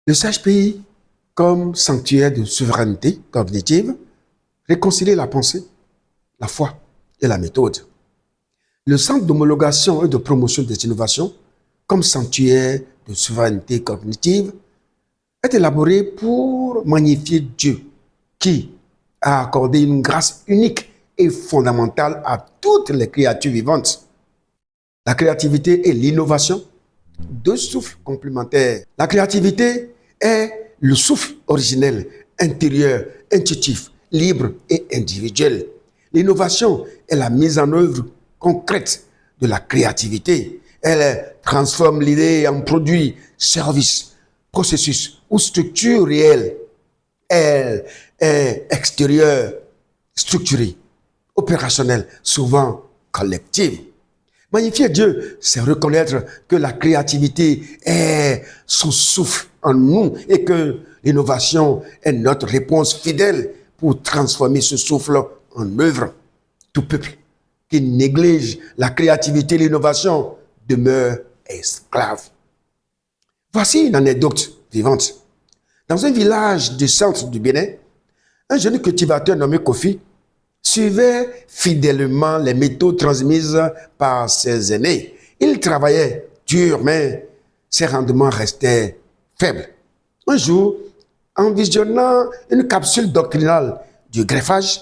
Le CHPI, comme sanctuaire de souveraineté cognitive, réconcilie la pensée, la foi et la méthode. Le centre d'homologation et de promotion des innovations, comme sanctuaire de souveraineté cognitive, est élaboré pour magnifier Dieu, qui a accordé une grâce unique et fondamentale à toutes les créatures vivantes. La créativité et l'innovation, deux souffles complémentaires. La créativité est le souffle originel, intérieur, intuitif, libre et individuel. L'innovation est la mise en œuvre concrète de la créativité. Elle transforme l'idée en produit, service, processus ou structure réelle. Elle est extérieure, structurée, opérationnelle, souvent collective. Magnifier Dieu, c'est reconnaître que la créativité est son souffle en nous et que l'innovation est notre réponse fidèle pour transformer ce souffle en œuvre. Tout peuple qui néglige la créativité et l'innovation demeure esclave. Voici une anecdote vivante. Dans un village du centre du Bénin, un jeune cultivateur nommé Kofi suivait fidèlement les méthodes transmises par ses aînés. Il travaillait dur, mais ses rendements restaient faibles. Un jour, en visionnant une capsule doctrinale du greffage,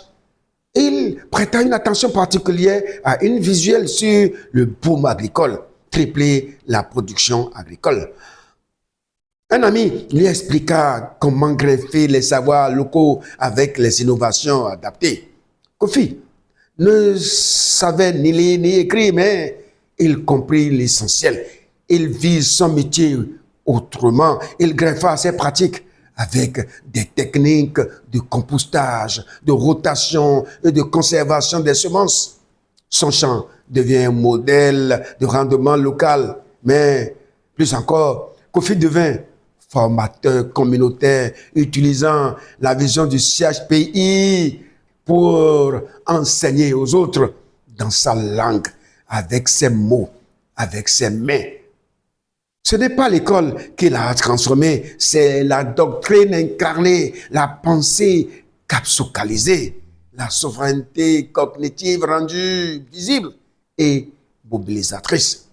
il prêta une attention particulière à une visuelle sur le boom agricole, tripler la production agricole. Un ami lui expliqua comment greffer les savoirs locaux avec les innovations adaptées. Kofi ne savait ni lire ni écrire, mais il comprit l'essentiel. Il vit son métier autrement. Il greffa ses pratiques avec des techniques de compostage, de rotation et de conservation des semences. Son champ devient un modèle de rendement local, mais plus encore, Kofi devint formateur communautaire utilisant la vision du CHPI pour enseigner aux autres dans sa langue, avec ses mots, avec ses mains. Ce n'est pas l'école qui l'a transformé, c'est la doctrine incarnée, la pensée capsocalisée, la souveraineté cognitive rendue visible et mobilisatrice.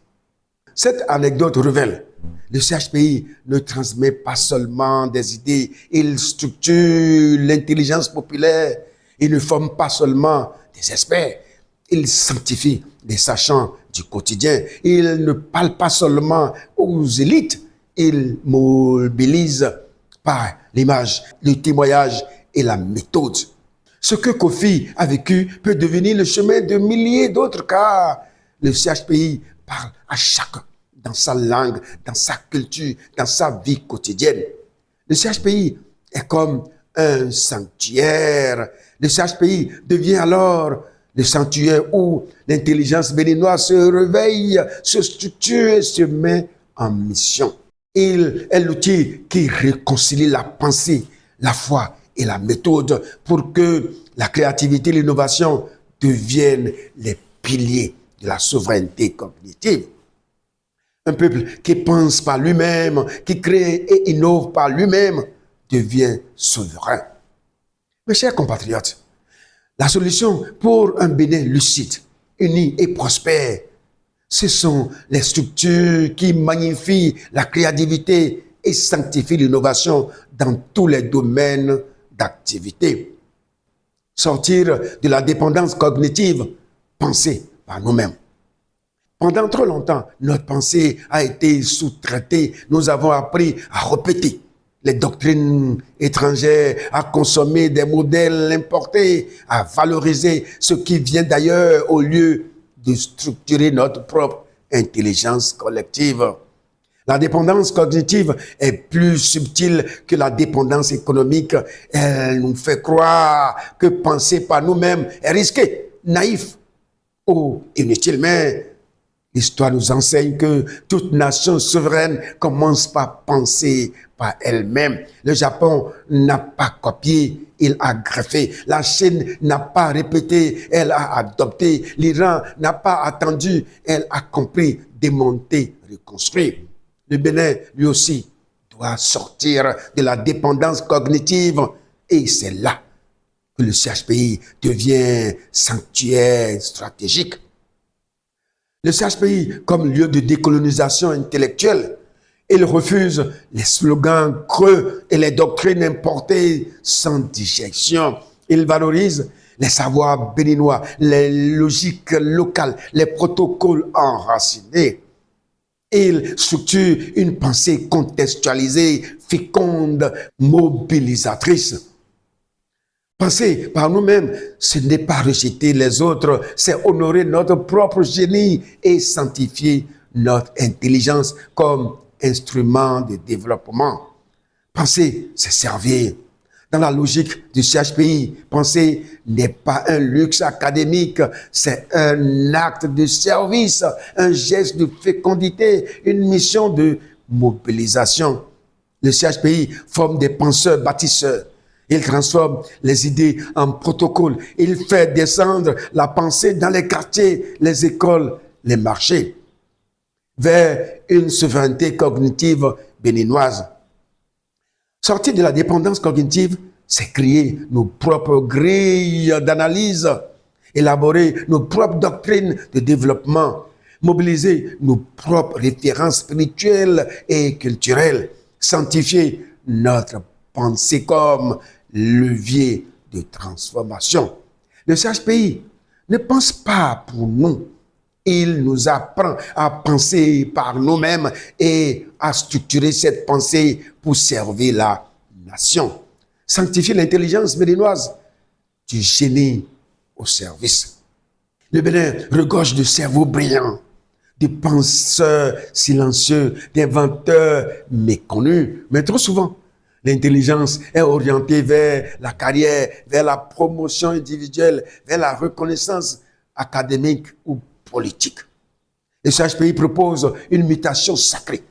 Cette anecdote révèle: le CHPI ne transmet pas seulement des idées, il structure l'intelligence populaire. Il ne forme pas seulement des experts, il sanctifie les sachants du quotidien. Il ne parle pas seulement aux élites, il mobilise par l'image, le témoignage et la méthode. Ce que Kofi a vécu peut devenir le chemin de milliers d'autres, car le CHPI parle à chacun dans sa langue, dans sa culture, dans sa vie quotidienne. Le CHPI est comme un sanctuaire. Le CHPI devient alors le sanctuaire où l'intelligence béninoise se réveille, se structure et se met en mission. Il est l'outil qui réconcilie la pensée, la foi et la méthode pour que la créativité et l'innovation deviennent les piliers de la souveraineté cognitive. Un peuple qui pense par lui-même, qui crée et innove par lui-même, devient souverain. Mes chers compatriotes, la solution pour un Bénin lucide, uni et prospère, ce sont les structures qui magnifient la créativité et sanctifient l'innovation dans tous les domaines d'activité. Sortir de la dépendance cognitive, penser par nous-mêmes. Pendant trop longtemps, notre pensée a été sous-traitée. Nous avons appris à répéter les doctrines étrangères, à consommer des modèles importés, à valoriser ce qui vient d'ailleurs au lieu de structurer notre propre intelligence collective. La dépendance cognitive est plus subtile que la dépendance économique. Elle nous fait croire que penser par nous-mêmes est risqué, naïf ou inutile. Mais l'histoire nous enseigne que toute nation souveraine commence par penser par elle-même. Le Japon n'a pas copié, il a greffé. La Chine n'a pas répété, elle a adopté. L'Iran n'a pas attendu, elle a compris, démonté, reconstruit. Le Bénin, lui aussi, doit sortir de la dépendance cognitive et c'est là que le CHPI devient sanctuaire stratégique. Le CHPI comme lieu de décolonisation intellectuelle, il refuse les slogans creux et les doctrines importées sans digestion. Il valorise les savoirs béninois, les logiques locales, les protocoles enracinés. Il structure une pensée contextualisée, féconde, mobilisatrice. Penser par nous-mêmes, ce n'est pas rejeter les autres, c'est honorer notre propre génie et sanctifier notre intelligence comme instrument de développement. Penser, c'est servir. Dans la logique du CHPI, penser n'est pas un luxe académique, c'est un acte de service, un geste de fécondité, une mission de mobilisation. Le CHPI forme des penseurs bâtisseurs. Il transforme les idées en protocoles. Il fait descendre la pensée dans les quartiers, les écoles, les marchés, vers une souveraineté cognitive béninoise. Sortir de la dépendance cognitive, c'est créer nos propres grilles d'analyse, élaborer nos propres doctrines de développement, mobiliser nos propres références spirituelles et culturelles, sanctifier notre pensée comme levier de transformation. Le CHPI ne pense pas pour nous. Il nous apprend à penser par nous-mêmes et à structurer cette pensée pour servir la nation. Sanctifier l'intelligence béninoise du génie au service. Le Bénin regorge de cerveaux brillants, de penseurs silencieux, d'inventeurs méconnus. Mais trop souvent, l'intelligence est orientée vers la carrière, vers la promotion individuelle, vers la reconnaissance académique ou politique. Le CHPI propose une mutation sacrée,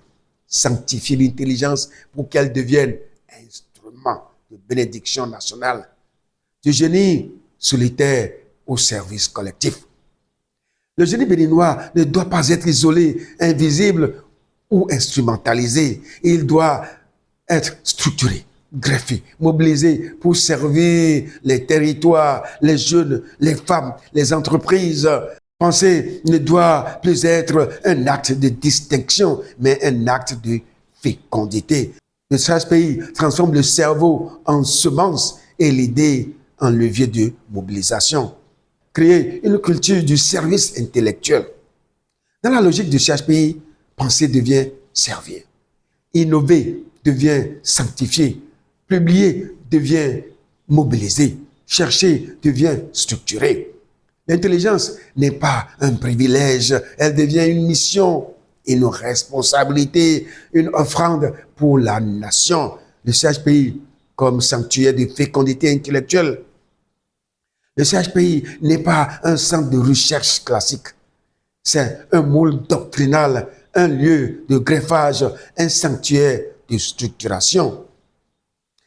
sanctifier l'intelligence pour qu'elle devienne instrument de bénédiction nationale, du génie solitaire au service collectif. Le génie béninois ne doit pas être isolé, invisible ou instrumentalisé. Il doit être structuré, greffé, mobilisé pour servir les territoires, les jeunes, les femmes, les entreprises. Penser ne doit plus être un acte de distinction, mais un acte de fécondité. Le CHPI transforme le cerveau en semence et l'idée en levier de mobilisation. Créer une culture du service intellectuel. Dans la logique du CHPI, penser devient servir. Innover devient sanctifier. Publier devient mobiliser. Chercher devient structurer. L'intelligence n'est pas un privilège, elle devient une mission, une responsabilité, une offrande pour la nation. Le CHPI comme sanctuaire de fécondité intellectuelle. Le CHPI n'est pas un centre de recherche classique. C'est un moule doctrinal, un lieu de greffage, un sanctuaire de structuration.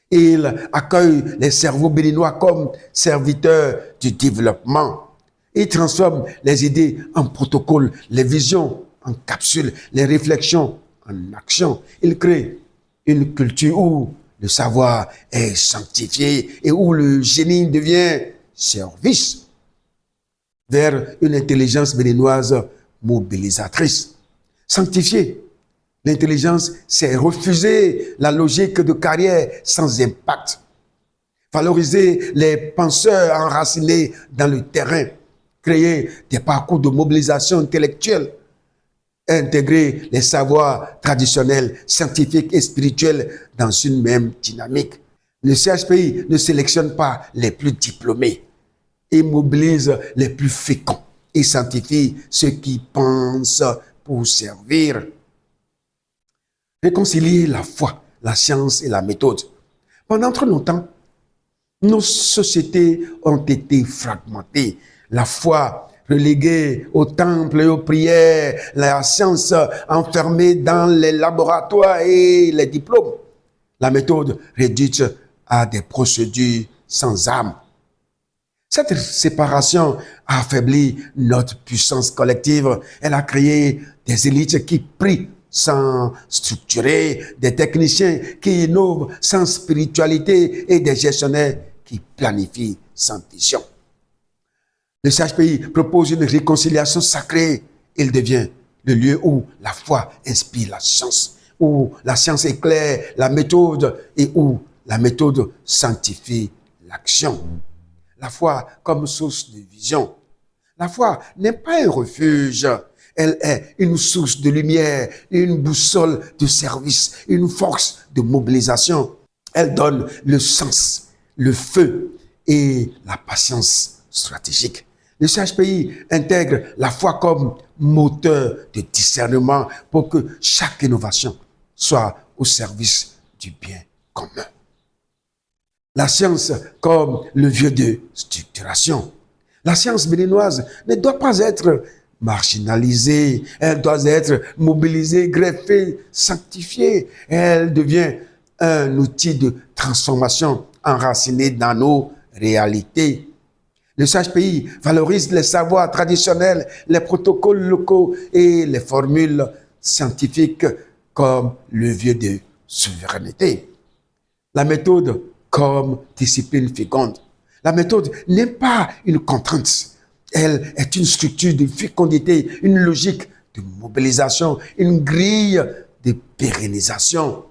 Il accueille les cerveaux béninois comme serviteurs du développement. Il transforme les idées en protocoles, les visions en capsules, les réflexions en actions. Il crée une culture où le savoir est sanctifié et où le génie devient service vers une intelligence béninoise mobilisatrice. Sanctifier l'intelligence, c'est refuser la logique de carrière sans impact. Valoriser les penseurs enracinés dans le terrain. Créer des parcours de mobilisation intellectuelle, intégrer les savoirs traditionnels, scientifiques et spirituels dans une même dynamique. Le CHPI ne sélectionne pas les plus diplômés, il mobilise les plus féconds et sanctifie ceux qui pensent pour servir. Réconcilier la foi, la science et la méthode. Pendant trop longtemps, nos sociétés ont été fragmentées. La foi reléguée au temple et aux prières, la science enfermée dans les laboratoires et les diplômes, la méthode réduite à des procédures sans âme. Cette séparation a affaibli notre puissance collective. Elle a créé des élites qui prient sans structurer, des techniciens qui innovent sans spiritualité et des gestionnaires qui planifient sans vision. Le CHPI propose une réconciliation sacrée. Il devient le lieu où la foi inspire la science, où la science éclaire la méthode et où la méthode sanctifie l'action. La foi comme source de vision. La foi n'est pas un refuge, elle est une source de lumière, une boussole de service, une force de mobilisation. Elle donne le sens, le feu et la patience stratégique. Le CHPI intègre la foi comme moteur de discernement pour que chaque innovation soit au service du bien commun. La science comme levier de structuration. La science béninoise ne doit pas être marginalisée, elle doit être mobilisée, greffée, sanctifiée. Elle devient un outil de transformation enraciné dans nos réalités. Le CHPI valorise les savoirs traditionnels, les protocoles locaux et les formules scientifiques comme levier de souveraineté. La méthode comme discipline féconde. La méthode n'est pas une contrainte. Elle est une structure de fécondité, une logique de mobilisation, une grille de pérennisation.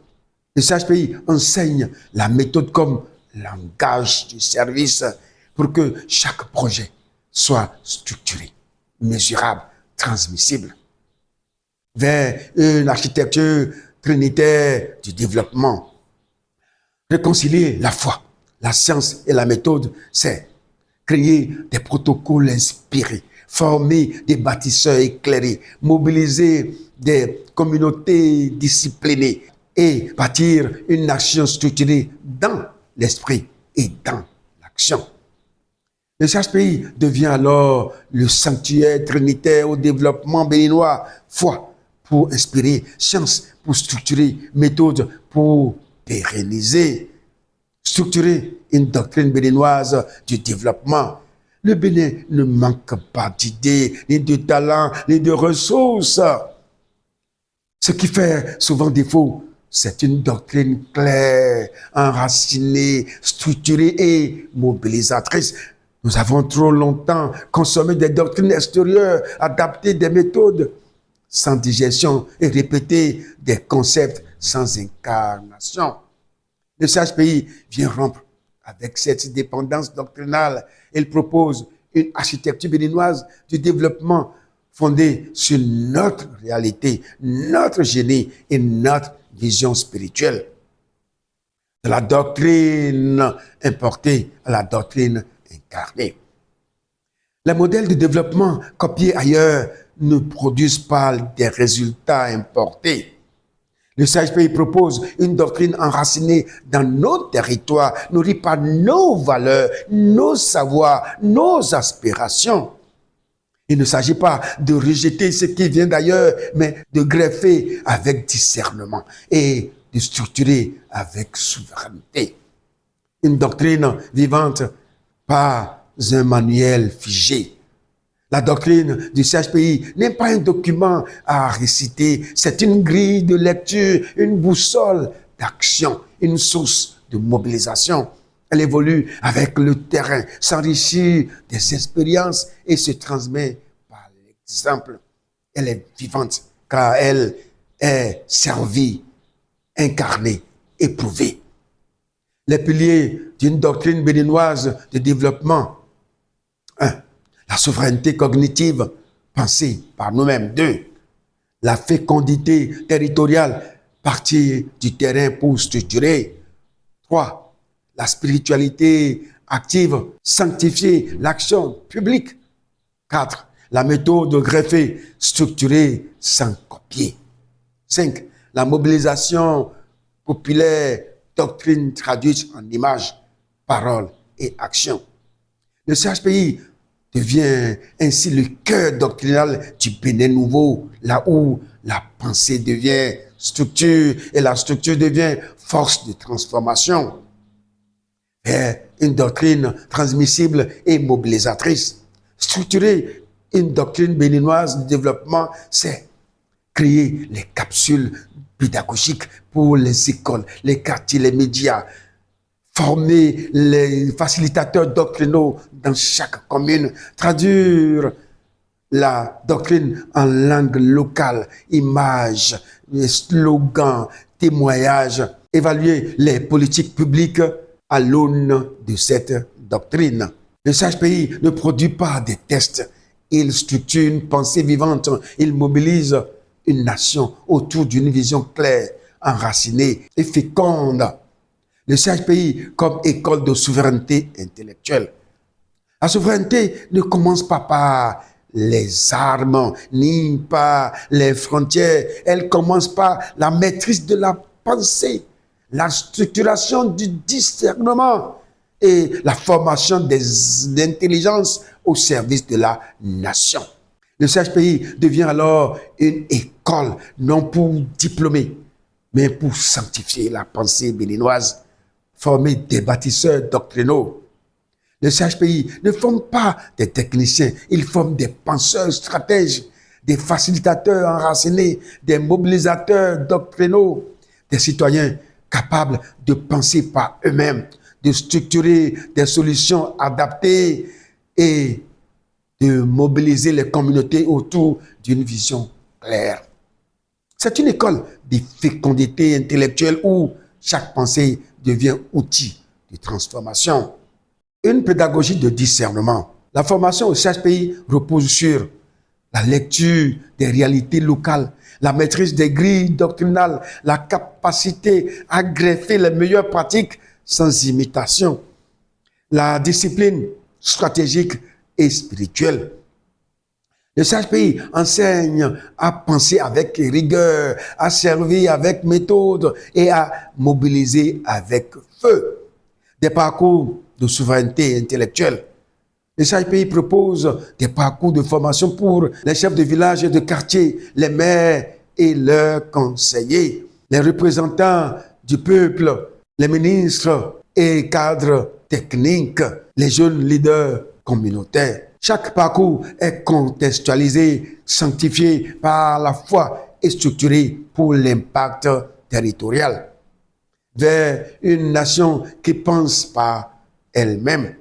Le CHPI enseigne la méthode comme langage du service pour que chaque projet soit structuré, mesurable, transmissible vers une architecture trinitaire du développement. Réconcilier la foi, la science et la méthode, c'est créer des protocoles inspirés, former des bâtisseurs éclairés, mobiliser des communautés disciplinées et bâtir une action structurée dans l'esprit et dans l'action. Le CHPI devient alors le sanctuaire trinitaire au développement béninois. Foi pour inspirer, science pour structurer, méthode pour pérenniser, structurer une doctrine béninoise du développement. Le Bénin ne manque pas d'idées, ni de talents, ni de ressources. Ce qui fait souvent défaut, c'est une doctrine claire, enracinée, structurée et mobilisatrice. Nous avons trop longtemps consommé des doctrines extérieures, adapté des méthodes sans digestion et répété des concepts sans incarnation. Le CHPI vient rompre avec cette dépendance doctrinale. Il propose une architecture béninoise du développement fondée sur notre réalité, notre génie et notre vision spirituelle. De la doctrine importée à la doctrine incarnée. Les modèles de développement copiés ailleurs ne produisent pas des résultats importés. Le CHPI propose une doctrine enracinée dans nos territoires, nourrie par nos valeurs, nos savoirs, nos aspirations. Il ne s'agit pas de rejeter ce qui vient d'ailleurs, mais de greffer avec discernement et de structurer avec souveraineté. Une doctrine vivante, pas un manuel figé. La doctrine du CHPI n'est pas un document à réciter, c'est une grille de lecture, une boussole d'action, une source de mobilisation. Elle évolue avec le terrain, s'enrichit des expériences et se transmet par l'exemple. Elle est vivante car elle est servie, incarnée, éprouvée. Les piliers d'une doctrine béninoise de développement. 1. La souveraineté cognitive pensée par nous-mêmes. 2. La fécondité territoriale partie du terrain pour structurer. 3. La spiritualité active, sanctifier l'action publique. 4. La méthode greffée, structurée sans copier. 5. La mobilisation populaire, doctrine traduite en images, paroles et actions. Le CHPI devient ainsi le cœur doctrinal du Bénin nouveau, là où la pensée devient structure et la structure devient force de transformation. Et une doctrine transmissible et mobilisatrice. Structurer une doctrine béninoise de développement, c'est créer les capsules pédagogiques pour les écoles, les quartiers, les médias, former les facilitateurs doctrinaux dans chaque commune, traduire la doctrine en langue locale, images, slogans, témoignages, évaluer les politiques publiques à l'aune de cette doctrine. Le SAGE-pays ne produit pas des tests, il structure une pensée vivante, il mobilise une nation autour d'une vision claire, enracinée et féconde. Le SAGE-pays comme école de souveraineté intellectuelle. La souveraineté ne commence pas par les armes, ni par les frontières. Elle commence par la maîtrise de la pensée, la structuration du discernement et la formation des intelligences au service de la nation. Le SAGE-pays devient alors une école, non pour diplômer, mais pour sanctifier la pensée béninoise, former des bâtisseurs doctrinaux. Le SAGE-pays ne forme pas des techniciens, il forme des penseurs stratèges, des facilitateurs enracinés, des mobilisateurs doctrinaux, des citoyens capables de penser par eux-mêmes, de structurer des solutions adaptées et de mobiliser les communautés autour d'une vision claire. C'est une école de fécondité intellectuelle où chaque pensée devient outil de transformation. Une pédagogie de discernement. La formation au SAGE-pays repose sur la lecture des réalités locales, la maîtrise des grilles doctrinales, la capacité à greffer les meilleures pratiques sans imitation, la discipline stratégique et spirituelle. Le SAGE-pays enseigne à penser avec rigueur, à servir avec méthode et à mobiliser avec feu. Des parcours de souveraineté intellectuelle. Le SAGE-pays propose des parcours de formation pour les chefs de village et de quartier, les maires et leurs conseillers, les représentants du peuple, les ministres et cadres techniques, les jeunes leaders communautaires. Chaque parcours est contextualisé, sanctifié par la foi et structuré pour l'impact territorial vers une nation qui pense par elle-même.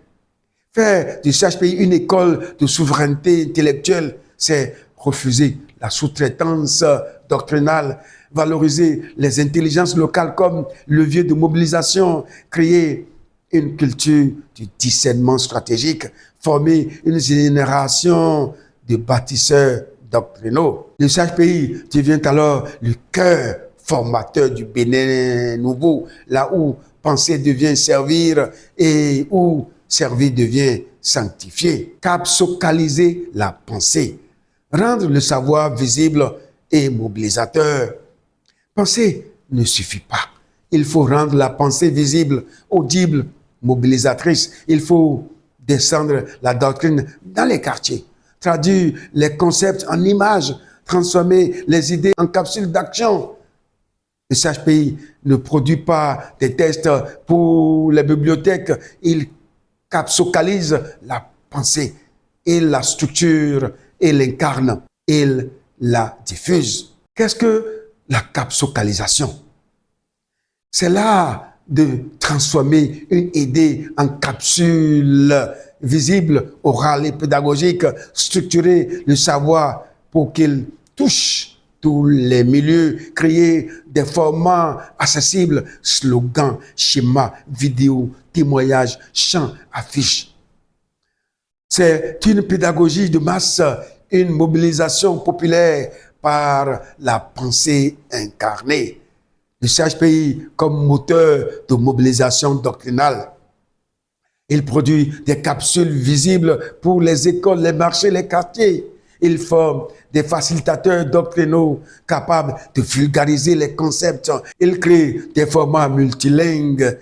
Faire du SAGE-pays une école de souveraineté intellectuelle, c'est refuser la sous-traitance doctrinale, valoriser les intelligences locales comme levier de mobilisation, créer une culture du discernement stratégique, former une génération de bâtisseurs doctrinaux. Le SAGE-pays devient alors le cœur formateur du Bénin nouveau, là où penser devient servir et où servir devient sanctifier. Capsocaliser la pensée, rendre le savoir visible et mobilisateur. Penser ne suffit pas. Il faut rendre la pensée visible, audible, mobilisatrice. Il faut descendre la doctrine dans les quartiers, traduire les concepts en images, transformer les idées en capsules d'action. Le SAGE-pays ne produit pas des tests pour les bibliothèques. Il capsocalise la pensée. Il la structure, il l'incarne, il la diffuse. Qu'est-ce que la capsocalisation? C'est l'art de transformer une idée en capsule visible, orale et pédagogique, structurer le savoir pour qu'il touche tous les milieux, créer des formats accessibles, slogans, schémas, vidéos, témoignages, chants, affiches. C'est une pédagogie de masse, une mobilisation populaire par la pensée incarnée. Le SAGE-pays comme moteur de mobilisation doctrinale. Il produit des capsules visibles pour les écoles, les marchés, les quartiers. Il forme des facilitateurs doctrinaux capables de vulgariser les concepts. Il crée des formats multilingues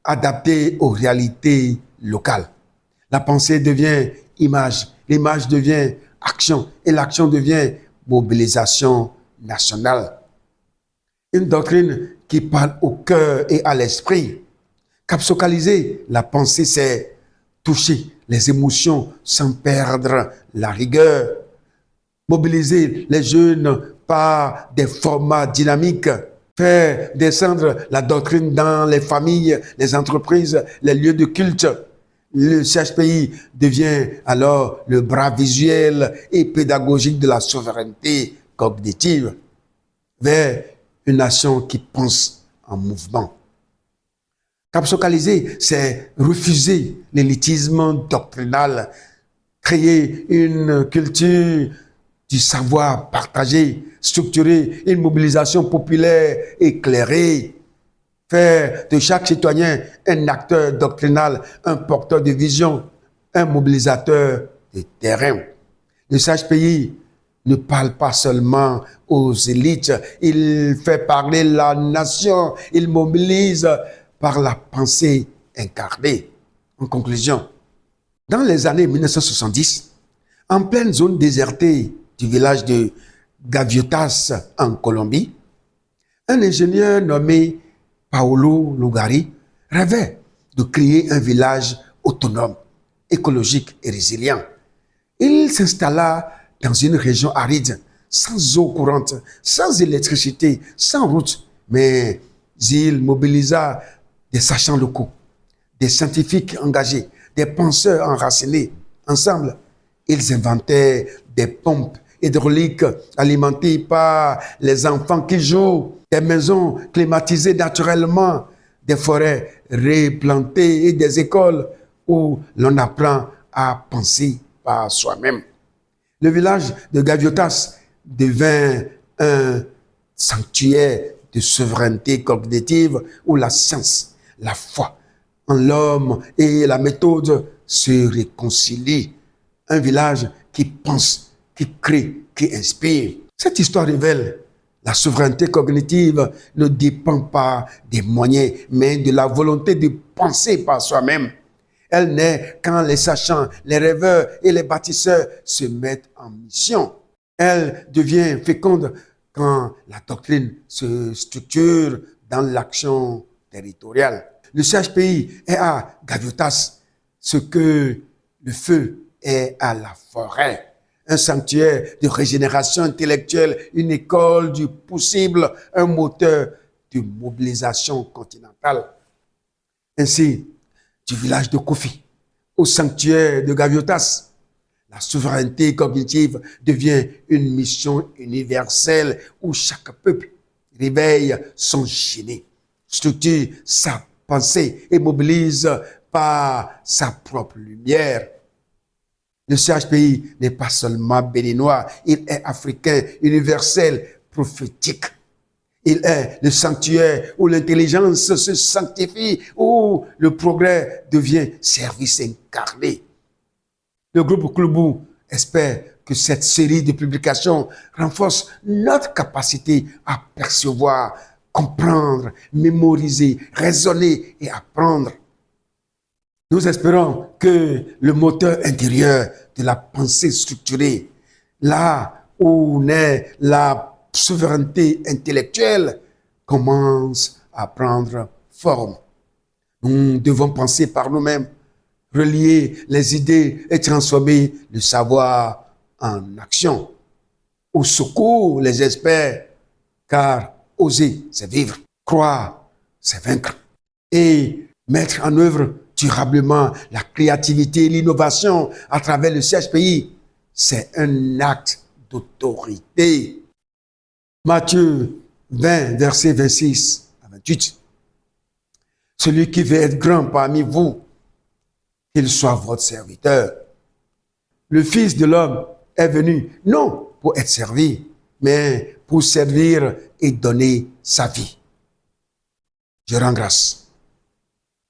adaptés aux réalités locales. La pensée devient image, l'image devient action et l'action devient mobilisation nationale. Une doctrine qui parle au cœur et à l'esprit. Capsocaliser la pensée, c'est toucher les émotions sans perdre la rigueur. Mobiliser les jeunes par des formats dynamiques, faire descendre la doctrine dans les familles, les entreprises, les lieux de culte. Le CHPI devient alors le bras visuel et pédagogique de la souveraineté cognitive vers une nation qui pense en mouvement. Capsocaliser, c'est refuser l'élitisme doctrinal, créer une culture du savoir partagé, structurer une mobilisation populaire éclairée, faire de chaque citoyen un acteur doctrinal, un porteur de vision, un mobilisateur de terrain. Le CHPI ne parle pas seulement aux élites, il fait parler la nation, il mobilise par la pensée incarnée. En conclusion, dans les années 1970, en pleine zone désertée du village de Gaviotas en Colombie, un ingénieur nommé Paolo Lugari rêvait de créer un village autonome, écologique et résilient. Il s'installa dans une région aride, sans eau courante, sans électricité, sans route, mais il mobilisa des sachants locaux, des scientifiques engagés, des penseurs enracinés. Ensemble, ils inventaient des pompes hydrauliques alimentées par les enfants qui jouent, des maisons climatisées naturellement, des forêts replantées et des écoles où l'on apprend à penser par soi-même. Le village de Gaviotas devint un sanctuaire de souveraineté cognitive où la science, la foi en l'homme et la méthode se réconcilient. Un village qui pense, qui crée, qui inspire. Cette histoire révèle la souveraineté cognitive ne dépend pas des moyens, mais de la volonté de penser par soi-même. Elle naît quand les sachants, les rêveurs et les bâtisseurs se mettent en mission. Elle devient féconde quand la doctrine se structure dans l'action territoriale. Le CHPI est à Gaviotas ce que le feu est à la forêt. Un sanctuaire de régénération intellectuelle, une école du possible, un moteur de mobilisation continentale. Ainsi, du village de Kofi au sanctuaire de Gaviotas, la souveraineté cognitive devient une mission universelle où chaque peuple réveille son génie, structure sa pensée et mobilise par sa propre lumière. Le CHPI n'est pas seulement béninois, il est africain, universel, prophétique. Il est le sanctuaire où l'intelligence se sanctifie, où le progrès devient service incarné. Le groupe Kloubou espère que cette série de publications renforce notre capacité à percevoir, comprendre, mémoriser, raisonner et apprendre. Nous espérons que le moteur intérieur de la pensée structurée, là où naît la souveraineté intellectuelle, commence à prendre forme. Nous devons penser par nous-mêmes, relier les idées et transformer le savoir en action. Au secours les experts, car oser, c'est vivre. Croire, c'est vaincre. Et mettre en œuvre durablement la créativité et l'innovation à travers le CHPI, c'est un acte d'autorité. Matthieu 20, versets 26 à 28. Celui qui veut être grand parmi vous, qu'il soit votre serviteur. Le Fils de l'homme est venu, non pour être servi, mais pour servir et donner sa vie. Je rends grâce